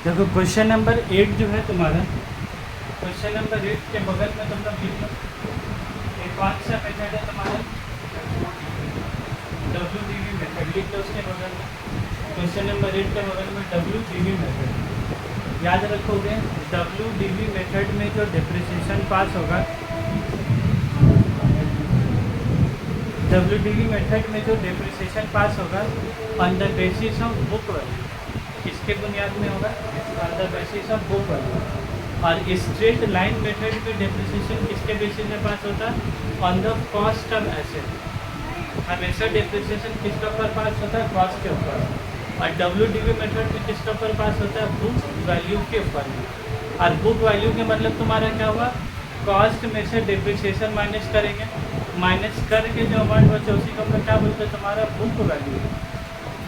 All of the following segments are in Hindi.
देखो क्वेश्चन नंबर 8 जो है तुम्हारा, क्वेश्चन नंबर 8 के बगल में तुम लोग लिख लो एक कौन सा मेथड है तुम्हारा, WDV मेथड लिख लो उसके बगल में। क्वेश्चन नंबर 8 के बगल में WDV मेथड याद रखोगे। WDV मेथड में जो डिप्रिसिएशन पास होगा, WDV मेथड में जो डिप्रिसिएशन पास होगा on the basis of book value, किसके बुनियाद में होगा, on the basis of book value. और स्ट्रेट लाइन मेथड में डिप्रिसिएशन किसके बेसिस में पास होता है, on the cost of asset. हमेशा डिप्रिसिएशन किसके ऊपर पास होता है, कॉस्ट के ऊपर। और WDV मेथड में किसके ऊपर पास होता है, बुक वैल्यू के ऊपर। और बुक वैल्यू के मतलब तुम्हारा क्या हुआ, कॉस्ट में से डिप्रिसिएशन माइनस करेंगे, माइनस करके जो अमाउंट बचे उसी को हम लोग क्या बोलते हैं, तुम्हारा बुक वैल्यू।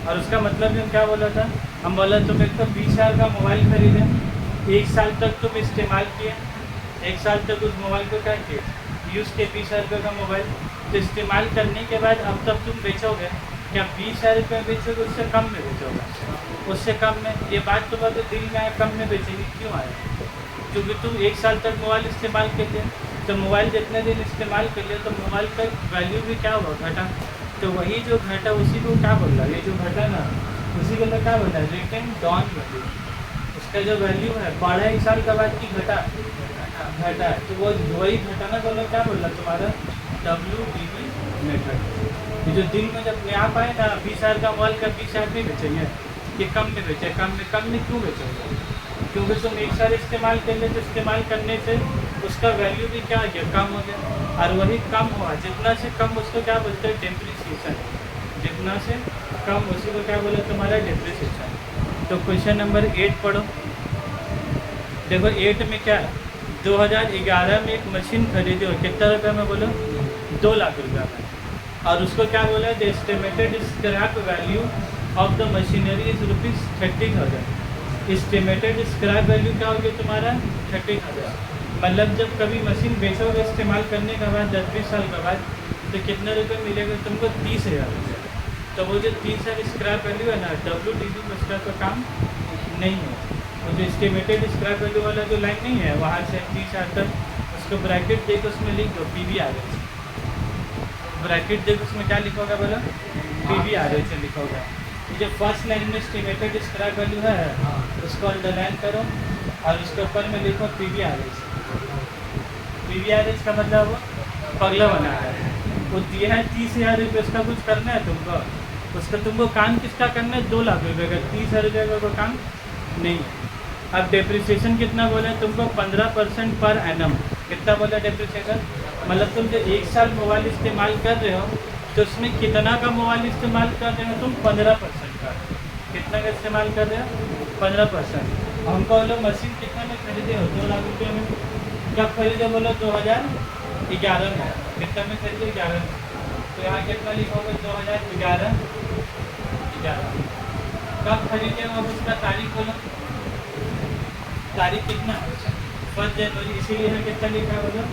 और उसका मतलब भी हम क्या बोला था, हम बोला तुम एक तो 20,000 का मोबाइल खरीदे, 1 साल तक तुम इस्तेमाल किए, 1 साल तक उस मोबाइल को क्या किए, यूज़ के 20,000 रुपये का मोबाइल। तो इस्तेमाल करने के बाद अब तक तुम बेचोगे क्या, 20,000 रुपये बेचोगे, उससे कम में बेचोगे, उससे कम में। ये बात तुम्हारे दिल में आया, कम में बेचेगी, क्यों आया, क्योंकि तुम 1 साल तक मोबाइल इस्तेमाल कर लिया। तो मोबाइल जितने दिन इस्तेमाल कर लिया तो मोबाइल का वैल्यू भी क्या हुआ, घटा। तो वही जो घटा उसी को क्या बोल रहा है, ये जो घटा ना उसी को क्या बोल रहा है, रिटर्न डाउन वैल्यू। उसका जो वैल्यू है बढ़ा 1 साल के बाद की घटा, घटा है, तो वो वही घटाना को क्या बोल रहा है तुम्हारा, WDV मेथड। ये जो दिन में जब नया पाए ना 20,000 का मोबाइल का 20,000 नहीं बेचेंगे, ये कम में बेचे, कम में क्यों बेचोगे, क्योंकि तुम 1 साल इस्तेमाल कर ले, तो इस्तेमाल करने से उसका वैल्यू भी क्या हो गया, कम हो गया। और वही कम हुआ, जितना से कम उसको क्या बोलते हैं, डिप्रिसिएशन। जितना से कम उसी को क्या बोला तुम्हारा, डिप्रिसिएशन। तो क्वेश्चन नंबर 8 पढ़ो। देखो 8 में क्या है, 2011 में एक मशीन खरीदी हो, कितना रुपये में बोलो, 2 लाख रुपये में। और उसको क्या बोला है, the estimated scrap value of the machinery is ₹30,000। Estimated scrap value क्या होगी तुम्हारा, 30,000। मतलब जब कभी मशीन बेचोगे इस्तेमाल करने के बाद 10-20 साल के बाद, तो कितने रुपये मिलेगा तुमको, 30,000 रुपये। तो वो जो 30,000 स्क्रैप वैल्यू है ना, WDV में उसका तो काम नहीं है। वो जो एस्टिमेटेड स्क्रैप वैल्यू वाला जो लाइन नहीं है, वहाँ से 30,000 तक उसको ब्रैकेट देकर उसमें लिख दो PV एवरेज। ब्रैकेट देकर उसमें क्या लिखोगे बोला, PV एवरेज से लिखोगे। जो फर्स्ट लाइन में एस्टिमेटेड स्क्रैप वैल्यू है उसको अंडरलाइन करो और उसके ऊपर में लिखो PV एवरेज। PV एवरेज का मतलब वो पगला बना है, वो दिया है 30,000 रुपये, उसका कुछ करना है तुमको, उसका तुमको काम किसका करना है, 2 लाख रुपये का, 30,000 रुपये का कोई काम नहीं है। अब डिप्रिसिएशन कितना बोला है तुमको, 15% पर एनम। कितना बोला डिप्रिसिएशन, मतलब तुम जो 1 साल मोबाइल इस्तेमाल कर रहे हो, तो उसमें कितना का मोबाइल इस्तेमाल कर रहे हो तुम, 15% का। कितना का इस्तेमाल कर रहे हो, 15%। हमको बोलो मशीन कितना में खरीदे हो, 2 लाख रुपये में। कब खरीदे बोलो, 2011 में। कितना में खरीदे, 11 में। तो यहाँ कितना लिखोगे, 2011। कब खरीदे हो, अब उसका तारीख बोलो, तारीख कितना, 1 जनवरी। इसीलिए यहाँ कितना लिखा है बोलो,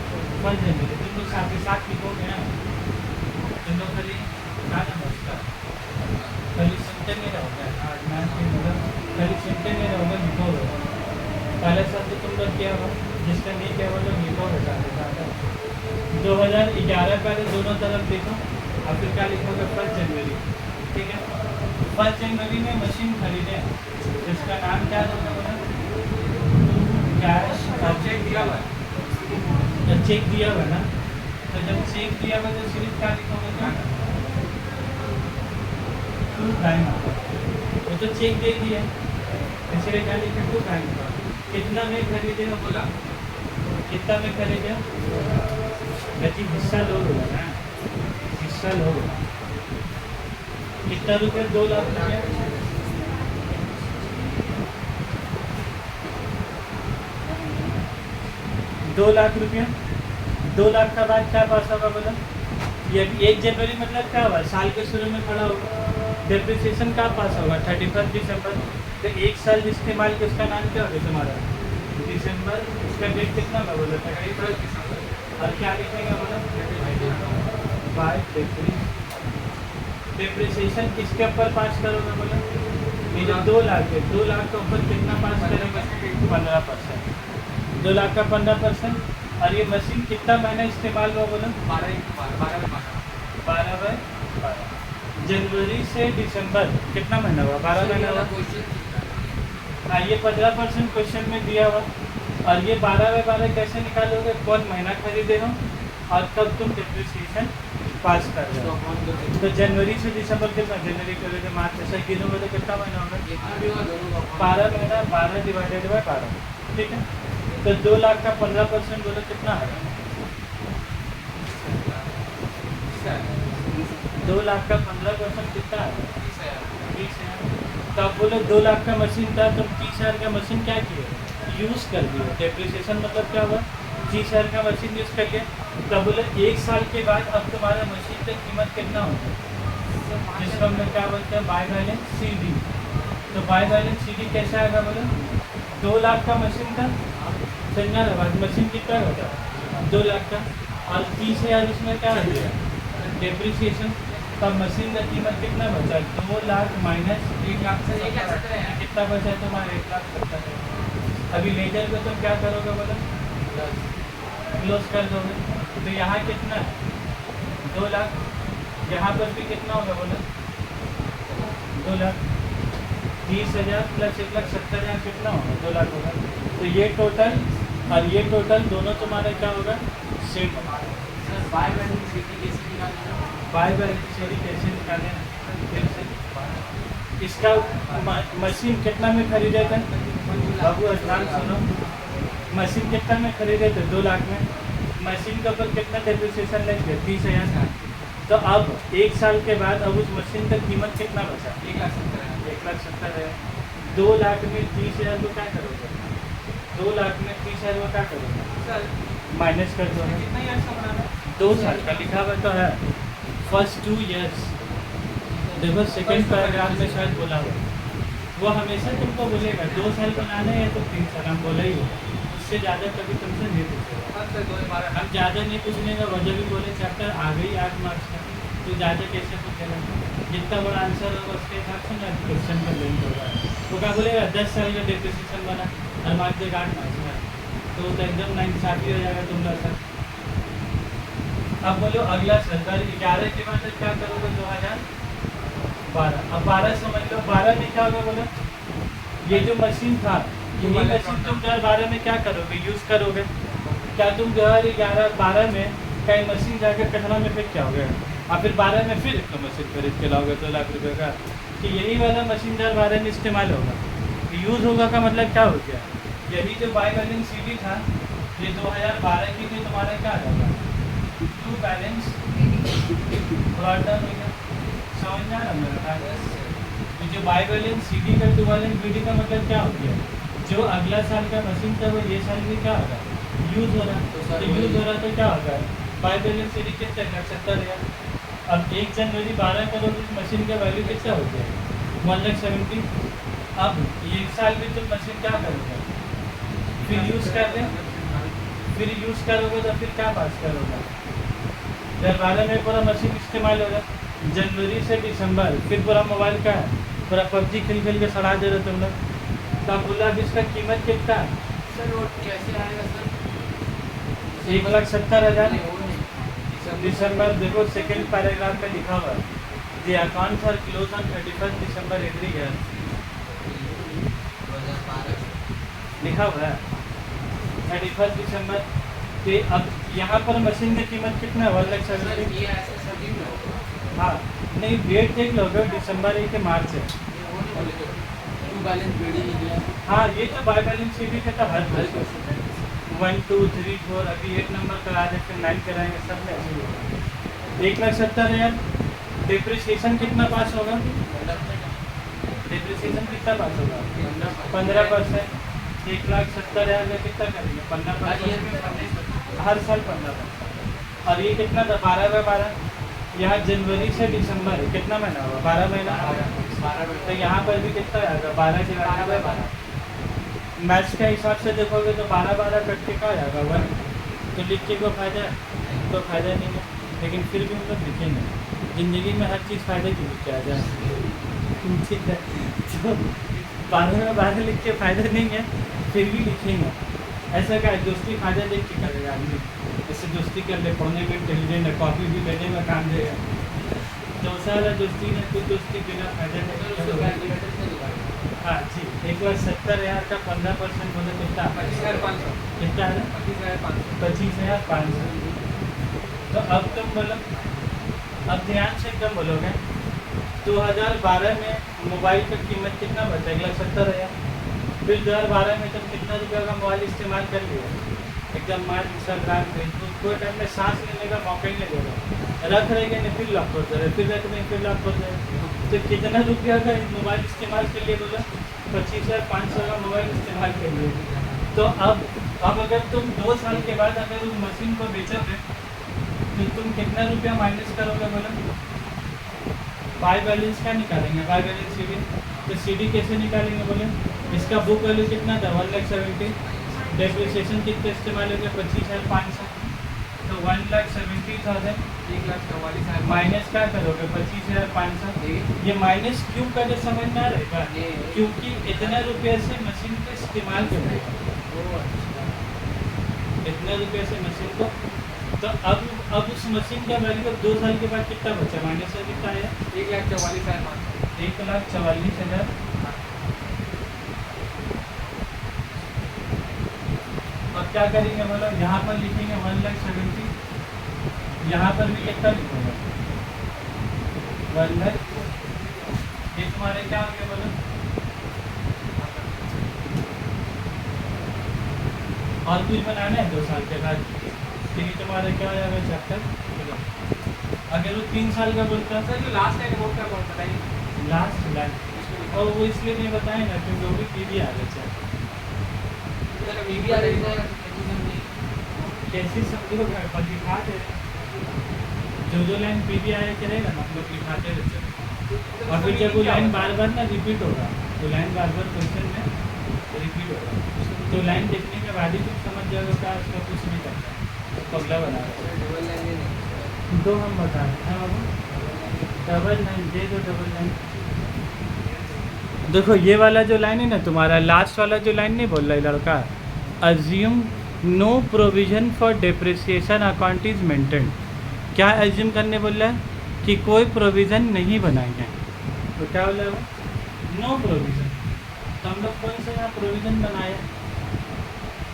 1 जनवरी। तुम लोग साथ ही साथ लिखोगे ना, तुम लोग खाली क्या नाम है उसका, खाली सुनते नहीं रहोगे, खाली सुनते नहीं रहोगे, लिखोगे। पहले शब्द तुम लोग क्या हो, जिसका नहीं क्या वो लोग लिखोगे साथ ही साथ। 2011 पहले दोनों तरफ लिखो, और फिर क्या लिखोगे, 1 जनवरी। ठीक है, 1 जनवरी में मशीन खरीदे, जिसका नाम क्या होगा बोला, कैश। चेक दिया हुआ है, चेक दिया हुआ ना, तो जब चेक दिया हुआ तो सिर्फ क्या लिखोगे, क्या टू बैंक, वो तो चेक दे दिया, इसलिए क्या लिखे, टू बैंक। कितना में खरीदे हो बोला, कितना में खरीदे, बच्ची हिस्सा लो बोला ना, हिस्सा लो। कितना रुपये, 2 लाख रुपये। 2 लाख रुपये, 2 लाख का बाद क्या पास होगा बोला, ये 1 जनवरी मतलब क्या हुआ, साल के शुरू में खड़ा होगा। डिप्रिसिएशन का पास होगा 31 दिसंबर। तो 1 साल इस्तेमाल के उसका नाम क्या होगा तुम्हारा, दिसंबर। उसका डेट कितना होगा बोला, 31 दिसंबर। और क्या लिखेगा बोला, 5 डिप्रिसिएशन किसके ऊपर पास करोगे बोला, ये जो 2 लाख है, 2 लाख का ऊपर कितना पास करेंगे? 15%। 2 लाख का 15%। और ये मशीन कितना महीना इस्तेमाल हुआ बोलो? 12/12। जनवरी से दिसंबर कितना महीना हुआ? 12 महीना हुआ। हाँ, ये 15% क्वेश्चन में दिया हुआ। और ये 12/12 कैसे निकालोगे? कौन महीना खरीदे हो और कब तुम डिप्रिसिएशन पास कर रहे हो। तो जनवरी से दिसंबर कितना? जनवरी फरवरी मार्च ऐसा गिनोगे तो कितना महीना होगा? 12 महीना, 12 डिवाइडेड बाय 12। ठीक है, तो 2 लाख का 15% बोलो कितना है? 2 लाख का 15% कितना है? 30,000। तो आप बोलो 2 लाख का मशीन था, तुम 30,000 का मशीन क्या किए? यूज़ कर दिए। डेप्रिसिएशन मतलब क्या हुआ? 30,000 का मशीन यूज़ कर लिया। तो बोले 1 साल के बाद अब तुम्हारा मशीन की कीमत कितना होगा? जिसको हम लोग क्या बोलते हैं? By balance CD। तो बाय बैलेंस CD कैसे आएगा बोलो? 2 लाख का मशीन था, समझा ना बात? मशीन कितना होता है? 2 लाख का, और 30,000 उसमें क्या हो गया? डेप्रिसिएशन। तब मशीन का कीमत कितना बचा? 2 लाख माइनस 1 लाख से कितना बचा है तुम्हारा? 1,70,000। अभी लेजर पे तुम क्या करोगे बोलो? क्लोज कर दोगे। तो यहाँ कितना है? 2 लाख। यहाँ पर भी कितना होगा बोलो? 2 लाख। 30,000 प्लस 1,70,000 कितना होगा? 2 लाख होगा। तो ये टोटल और ये टोटल दोनों तुम्हारा क्या होगा? सेम होगा। बाय बैलेंस CD कैसे निकालें? इसका मशीन कितना में खरीदे थे बाबू? ध्यान सुनो, मशीन कितना में खरीदे थे? 2 लाख में। मशीन के ऊपर कितना डेप्रिसिएशन लेंगे? 30,000। तो अब 1 साल के बाद अब उस मशीन का कीमत कितना बचा? 1,70,000। 2 लाख में 30,000 को क्या करोगे? 2 लाख में 30,000 को क्या करोगे? माइनस कर दो। कितना ईयर्स का बनाना? 2 साल का लिखा हुआ तो है। First 2 years. देखो सेकेंड पैराग्राफ में शायद बोला हुआ, वो हमेशा तुमको बोलेगा 2 साल बनाना है तो 3 साल। हम बोला ही हो, उससे ज़्यादा कभी तुमसे नहीं पूछेगा। हम ज़्यादा नहीं पूछने का वजह भी बोले चैप्टर आ गई 8 मार्क्स का, तो ज़्यादा कैसे पूछेगा? जितना बड़ा आंसर होगा उसके हिसाब से ना क्वेश्चन का लेंथ होगा। वो क्या बोलेगा 10 साल का डेप्रिसिएशन बना और मार्क्स देगा 8 मार्क्स का, तो एकदम नाइंसाफ़ी हो जाएगा तुम लोग सर। अब बोलो अगला साल 11 के बाद क्या करोगे? 2012। अब 12 समझ लो। 12 में क्या होगा बोलो? ये जो मशीन था, यही मशीन तुम 2012 में क्या करोगे? यूज़ करोगे। क्या तुम 2011-12 में कहीं मशीन जाकर कटरा में फिर क्या हो गया और फिर 12 में फिर एक मशीन खरीद के लाओगे 2 लाख रुपये का? कि यही वाला मशीन 2012 में इस्तेमाल होगा, यूज़ होगा का मतलब क्या हो गया? यही जो बाय बैलेंस CD था, ये 2012 की थी, तुम्हारा क्या आ जाएगा? टू बैलेंस ब्रॉडर हो गया। समझना ना मेरा? जो बाय बैलेंस CD का टू बैलेंस BD का मतलब क्या हो गया? जो अगला साल का मशीन था वो ये साल में क्या होगा? यूज़ हो रहा। तो यूज़ हो रहा तो क्या होगा? बाय बैलेंस CD कितना है? 70,000। अब 1 जनवरी 12 का रोज उस मशीन का वैल्यू कितना हो गया? 1,70,000। अब 1 साल में तुम मशीन क्या करोगे? फिर यूज़ कर दें, फिर यूज़ करोगे तो फिर क्या पास करोगे? 2012 में पूरा मशीन इस्तेमाल होगा, जनवरी से दिसंबर फिर पूरा मोबाइल का है, पूरा PUBG खेल के सड़ा दे रहे तुम लोग। तो आप बोला अब इसका कीमत कितना है? सर वो कैसे आएगा सर? 1,70,000। दिसंबर देखो सेकेंड पैराग्राफ में लिखा हुआ है, the accounts are close on 31 December every year. लिखा हुआ है 31 दिसंबर के। अब यहाँ पर मशीन की कीमत कितना है? 1,70,000। हाँ नहीं, डेट देख लो, दिसंबर है कि मार्च है। हाँ, ये तो बाय बैलेंस CD का हर 1 2 3 4 अभी 8 नंबर करा दे, फिर 9 कराएंगे, सब में ऐसे ही होगा। 1,70,000। डेप्रिसिएशन कितना पास होगा? डेप्रिसिएशन कितना पास होगा? 15%। 1,70,000 का कितना करेंगे? 15%। हर साल 15%। और ये कितना था? 12/12। यहाँ जनवरी से दिसंबर कितना महीना होगा? 12 महीना। तो यहाँ पर भी कितना आएगा? 12/12। मैथ्स के हिसाब से देखोगे तो 12/12 कट के क्या आएगा? 1। तो लिख के कोई फ़ायदा है? तो फ़ायदा नहीं है, लेकिन फिर भी हम लोग लिखेंगे। ज़िंदगी में हर चीज़ फ़ायदे की लिख के आ जाए। ठीक है, तो 12 में 12 लिख के फ़ायदा नहीं है, फिर भी लिखेंगे। ऐसा क्या है, दोस्ती फ़ायदा देख के करेगा आदमी, जैसे दोस्ती कर ले, पढ़ने में इंटेलिजेंट है, कॉपी भी लेने में काम देगा, तो उस वाला दोस्ती ने कुछ दोस्ती बिना फ़ायदा सर उसको नहीं। कैलकुलेटर से निकालो। हाँ जी, 1,70,000 का 15% बोले कितना? 25,500। कितना है? 25,500। 25,500। तो अब तुम बोलो, अब ध्यान से एकदम बोलोगे, 2012 में मोबाइल का कीमत कितना बचा? 1,70,000। फिर 2012 में तुम कितना रुपये का मोबाइल इस्तेमाल कर लिया? एकदम मार इंस्टाग्राम, फेसबुक, कोई टाइम में सांस लेने का मौका ही नहीं देगा, रख रहेंगे नहीं, फिर लॉक कर दे रहे, फिर रख नहीं, फिर लॉक कर दे रहे। तो कितना रुपया का मोबाइल इस्तेमाल कर लिए? बोला 25,500 का मोबाइल इस्तेमाल कर लिए। तो अब अगर तुम 2 साल के बाद अगर उस मशीन को बेचोगे तो तुम कितना रुपया माइनस करोगे? बोले बाय बैलेंस क्या निकालेंगे? By balance CD. तो सीडी कैसे निकालेंगे? बोले इसका बुक वैल्यू कितना था? 1,70,000। डेप्रिसिएशन कितना इस्तेमाल हो गया? 25,500। तो 1,70,000 1,44,500 माइनस क्या करोगे? 25,500। ये माइनस क्यों करे समझ में आ रहेगा? क्योंकि इतना रुपये से मशीन को इस्तेमाल करेगा, इतने रुपये से मशीन को। तो अब उस मशीन का वैल्यू 2 साल के बाद कितना बचा? माइनस से कितना आया? 1,44,500। 1,44,000। और क्या करेंगे? मतलब यहाँ पर लिखेंगे 1,70,000, यहाँ पर भी कितना लिखोगे? 1 लाख। ये तुम्हारे क्या हो गया? बोलो और कुछ बनाना है 2 साल के बाद, फिर ये तुम्हारा क्या हो जाएगा चैप्टर। अगर वो 3 साल का बोलता सर जो लास्ट है वो क्या कौन बताइए? लास्ट लाइन, और वो इसलिए नहीं बताए ना क्योंकि वो भी पीवी आ रहे थे। सर वीवी आ रही है नहीं। कैसे समझोगे? पर लिखा दे जो लाइन पीवी आया करेगा ना, हम लोग लिखाते रहते। और फिर जब वो लाइन बार बार ना रिपीट होगा, तो लाइन बार बार क्वेश्चन में रिपीट होगा, तो लाइन देखने के बाद ही तुम समझ जाओगे क्या उसका कुछ नहीं करता है, पगला बना रहा डबल लाइन नहीं है। दो हम बता रहे हैं बाबू, डबल लाइन दे दो, डबल लाइन। देखो ये वाला जो लाइन है ना तुम्हारा, लास्ट वाला जो लाइन नहीं बोल रहा है लड़का, assume no provision for depreciation account is maintain. क्या एज्यूम करने बोल रहा है? कि कोई प्रोविज़न नहीं बनाएंगे। तो क्या बोला है? No provision. तो हम लोग कौन सा यहाँ प्रोविज़न बनाया?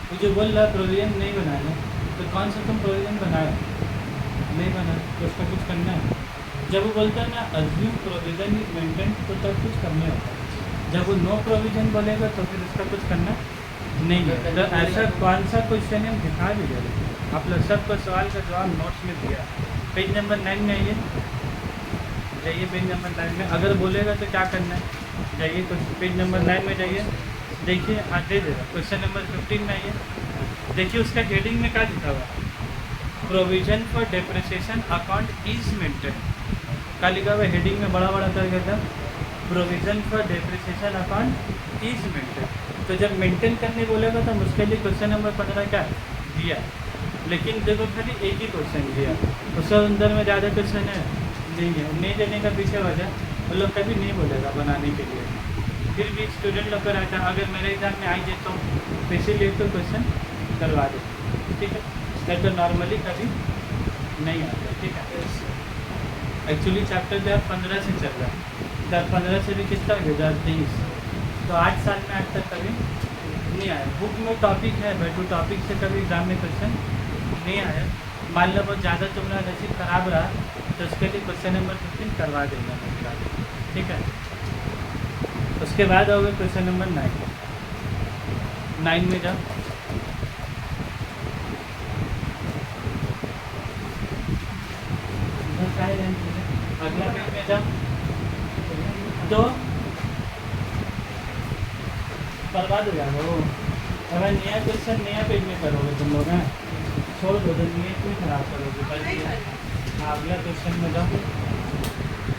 वो जो बोल रहा है प्रोविज़न नहीं बनाना, तो कौन सा तुम प्रोविज़न बनाया? नहीं बना, तो उसका कुछ करना है। जब वो बोलता है ना अज्यूम प्रोविज़न इज मेंटेन, तो तब कुछ करने होता है। जब वो नो प्रोविज़न बोलेगा तो फिर उसका कुछ करना नहीं है। तो ऐसा कौन सा क्वेश्चन हम दिखा भी दे रहे। आप लोग सबको सवाल का जवाब नोट्स में दिया, पेज नंबर 9 में आइए, जाइए पेज नंबर 9 में। अगर बोलेगा तो क्या करना है? जाइए तो पेज नंबर 9 में जाइए, देखिए हाँ दे देगा। क्वेश्चन नंबर 15 में आइए, देखिए उसका हेडिंग में क्या लिखा हुआ? Provision for depreciation account is maintain. क्या लिखा हुआ हेडिंग में बड़ा बड़ा कर गया था? Provision for depreciation account is maintain. तो जब मेंटेन करने बोलेगा तो उसके लिए क्वेश्चन नंबर 15 क्या दिया, लेकिन देखो खाली एक ही क्वेश्चन दिया, उसके अंदर में ज़्यादा क्वेश्चन है नहीं है। नहीं देने का पीछे वजह वो लोग कभी नहीं बोलेगा बनाने के लिए, फिर भी स्टूडेंट लोग कर आता है। अगर मेरे एग्जाम में आई जाए तो इसीलिए तो क्वेश्चन करवा दे, ठीक है? नहीं तो नॉर्मली कभी नहीं आता, ठीक है? एक्चुअली चैप्टर 2015 से चल रहा है, 2015 से भी कितना हो गया? 2023, तो 8 साल में आज तक कभी नहीं आया। बुक में टॉपिक है बट वो टॉपिक से कभी एग्जाम में क्वेश्चन नहीं आया। मान लो बहुत ज़्यादा तुम्हारा नसीब खराब रहा तो उसके लिए क्वेश्चन नंबर 15 करवा देगा मेरे, ठीक है? उसके बाद होगा क्वेश्चन नंबर 9 में जाओ। अगला पेज में जाओ, तो बर्बाद हो जाएगा वो। अगर नया क्वेश्चन नया पेज में करोगे तुम लोग, हैं छोड़ दो तो नया क्यों खराब करोगे? अगला क्वेश्चन में जाओ।